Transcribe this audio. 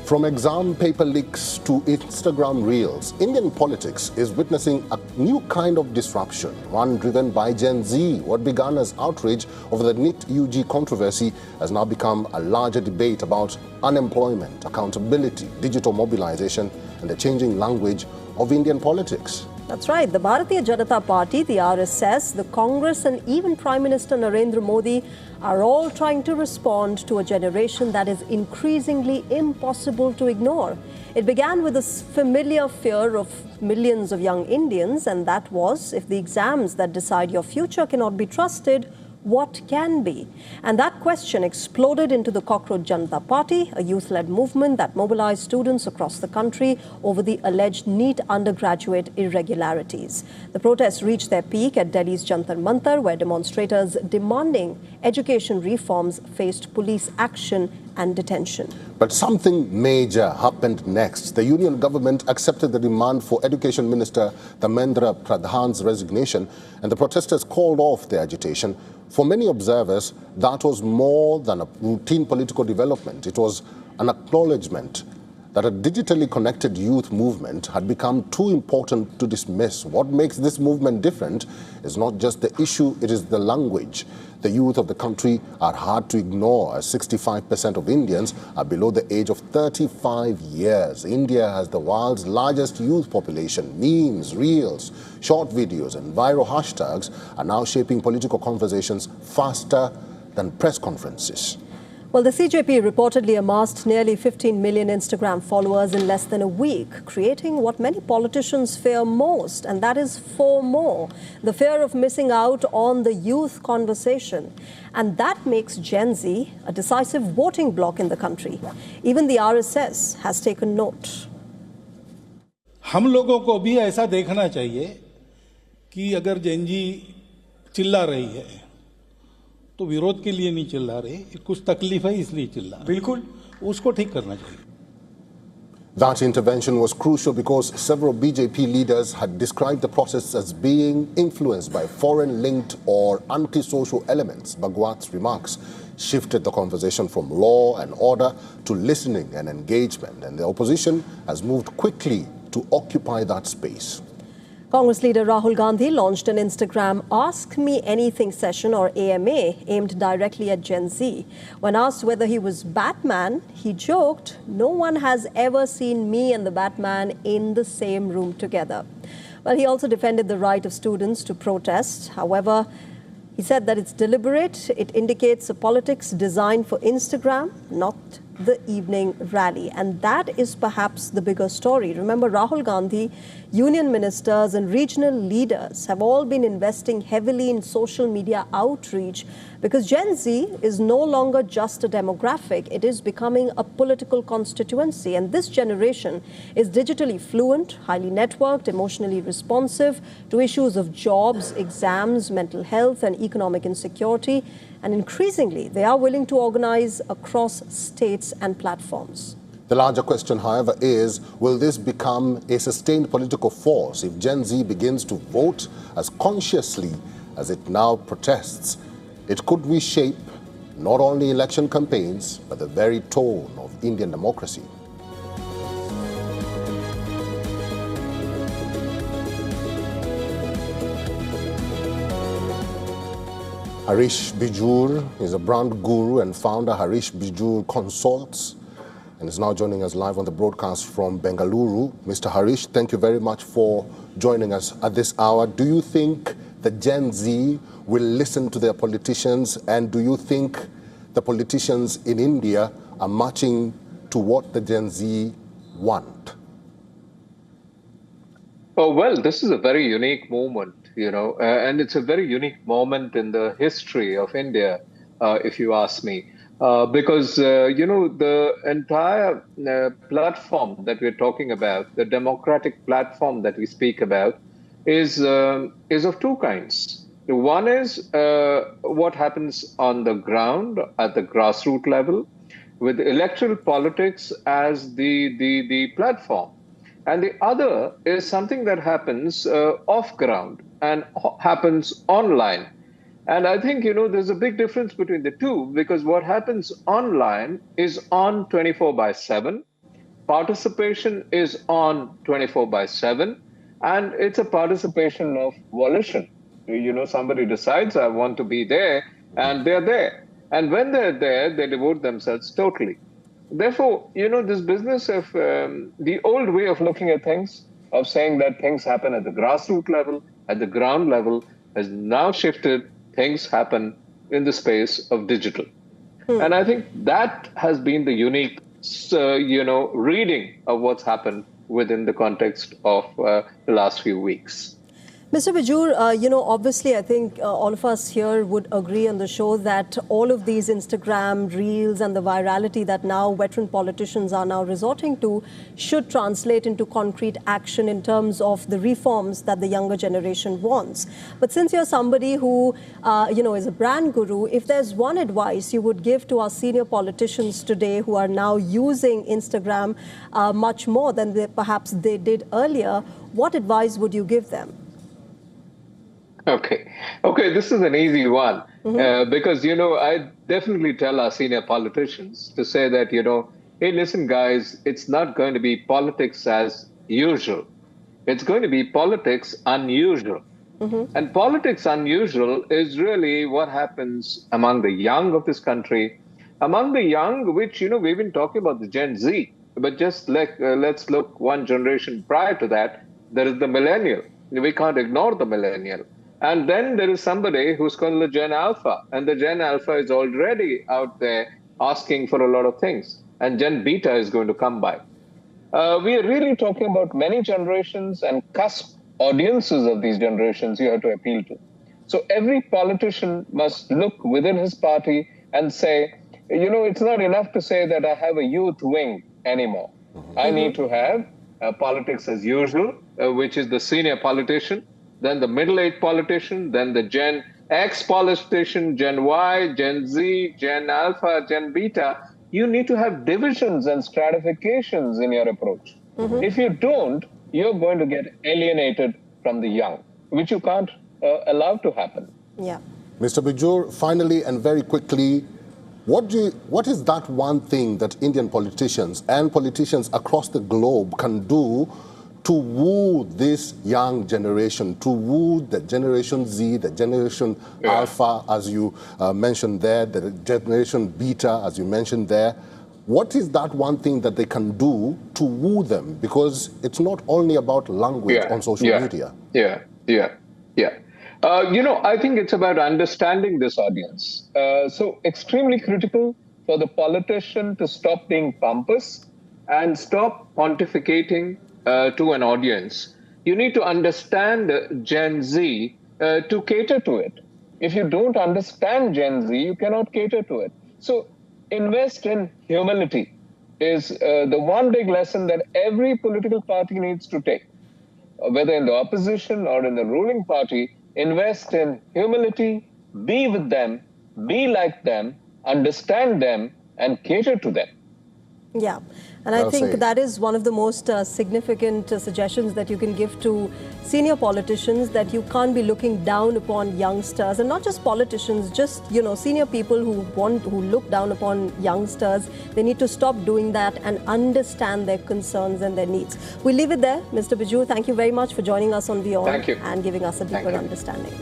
From exam paper leaks to Instagram reels, Indian politics is witnessing a new kind of disruption, one driven by Gen Z. What began as outrage over the NEET UG controversy has now become a larger debate about unemployment, accountability, digital mobilization, and the changing language of Indian politics. That's right. The Bharatiya Janta Party, the RSS, the Congress, and even Prime Minister Narendra Modi are all trying to respond to a generation that is increasingly impossible to ignore. It began with this familiar fear of millions of young Indians, and that was, if the exams that decide your future cannot be trusted, what can be? And that question exploded into the Cockroach Janta Party, a youth-led movement that mobilized students across the country over the alleged NEET undergraduate irregularities. The protests reached their peak at Delhi's Jantar Mantar, where demonstrators demanding education reforms faced police action and detention. But something major happened next. The union government accepted the demand for Education Minister Dharmendra Pradhan's resignation, and the protesters called off their agitation. For many observers, that was more than a routine political development. It was an acknowledgement that a digitally connected youth movement had become too important to dismiss. What makes this movement different is not just the issue, it is the language. The youth of the country are hard to ignore, as 65% of Indians are below the age of 35 years. India has the world's largest youth population. Memes, reels, short videos, and viral hashtags are now shaping political conversations faster than press conferences. Well, the CJP reportedly amassed nearly 15 million Instagram followers in less than a week, creating what many politicians fear most, and that is FOMO, the fear of missing out on the youth conversation. And that makes Gen Z a decisive voting bloc in the country. Even the RSS has taken note. हम लोगों को भी ऐसा देखना चाहिए कि अगर जेन जी चिल्ला रही है तो विरोध के लिए नहीं चिल्ला रहे, कुछ तकलीफ है इसलिए चिल्ला रहे। बिल्कुल उसको ठीक करना चाहिए। That intervention was crucial because several BJP leaders had described the process as being influenced by foreign-linked or anti-social elements. Bhagwat's remarks shifted the conversation from law and order to listening and engagement, and the opposition has moved quickly to occupy that space. Congress leader Rahul Gandhi launched an Instagram Ask Me Anything session, or AMA, aimed directly at Gen Z. When asked whether he was Batman, he joked, "No one has ever seen me and the Batman in the same room together." Well, he also defended the right of students to protest. However, he said that it's deliberate. It indicates a politics designed for Instagram, not the evening rally. And that is perhaps the bigger story. Remember, Rahul Gandhi, union ministers and regional leaders have all been investing heavily in social media outreach because Gen Z is no longer just a demographic. It is becoming a political constituency. And this generation is digitally fluent, highly networked, emotionally responsive to issues of jobs, exams, mental health, and economic insecurity. And increasingly, they are willing to organize across states and platforms. The larger question, however, is, will this become a sustained political force if Gen Z begins to vote as consciously as it now protests? It could reshape not only election campaigns, but the very tone of Indian democracy. Harish Bijur is a brand guru and founder Harish Bijur Consults, and is now joining us live on the broadcast from Bengaluru. Mr. Harish, thank you very much for joining us at this hour. Do you think the Gen Z will listen to their politicians, and do you think the politicians in India are matching to what the Gen Z want? Oh, well, this is a very unique moment, and it's a very unique moment in the history of India, if you ask me, because, the entire platform that we're talking about, the democratic platform that we speak about, is of two kinds. One is what happens on the ground at the grassroots level, with electoral politics as the platform. And the other is something that happens off ground and happens online. And I think, there's a big difference between the two, because what happens online is on 24/7. participation is on 24/7, and it's a participation of volition. Somebody decides, I want to be there, and they're there. And when they're there, they devote themselves totally. Therefore, this business of the old way of looking at things, of saying that things happen at the grassroots level, at the ground level, has now shifted. Things happen in the space of digital. And I think that has been the unique, reading of what's happened within the context of the last few weeks. Mr. Bijur, obviously, I think all of us here would agree on the show that all of these Instagram reels and the virality that now veteran politicians are now resorting to should translate into concrete action in terms of the reforms that the younger generation wants. But since you're somebody who, is a brand guru, if there's one advice you would give to our senior politicians today who are now using Instagram much more than perhaps they did earlier, what advice would you give them? Okay, this is an easy one because, I definitely tell our senior politicians to say that, hey, listen, guys, it's not going to be politics as usual. It's going to be politics unusual. And politics unusual is really what happens among the young of this country, among the young, which, we've been talking about the Gen Z, but just let's look one generation prior to that. There is the millennial. We can't ignore the millennial. And then there is somebody who's called the Gen Alpha. And the Gen Alpha is already out there asking for a lot of things. And Gen Beta is going to come by. We are really talking about many generations and cusp audiences of these generations you have to appeal to. So every politician must look within his party and say, it's not enough to say that I have a youth wing anymore. I need to have politics as usual, which is the senior politician, then the middle-aged politician, then the Gen X politician, Gen Y, Gen Z, Gen Alpha, Gen Beta. You need to have divisions and stratifications in your approach. If you don't, you're going to get alienated from the young, which you can't allow to happen. Yeah. Mr. Bijur, finally and very quickly, what is that one thing that Indian politicians and politicians across the globe can do to woo this young generation, to woo the Generation Z, the Generation Alpha, as you mentioned there, the Generation Beta, as you mentioned there? What is that one thing that they can do to woo them? Because it's not only about language on social media. I think it's about understanding this audience. So extremely critical for the politician to stop being pompous and stop pontificating to an audience. You need to understand Gen Z to cater to it. If you don't understand Gen Z, you cannot cater to it. So invest in humility is the one big lesson that every political party needs to take. Whether in the opposition or in the ruling party, invest in humility, be with them, be like them, understand them, and cater to them. Yeah, and I think that is one of the most significant suggestions that you can give to senior politicians, that you can't be looking down upon youngsters, and not just politicians, just senior people who look down upon youngsters. They need to stop doing that and understand their concerns and their needs. We'll leave it there. Mr. Bijur, thank you very much for joining us on WION and giving us a deeper understanding.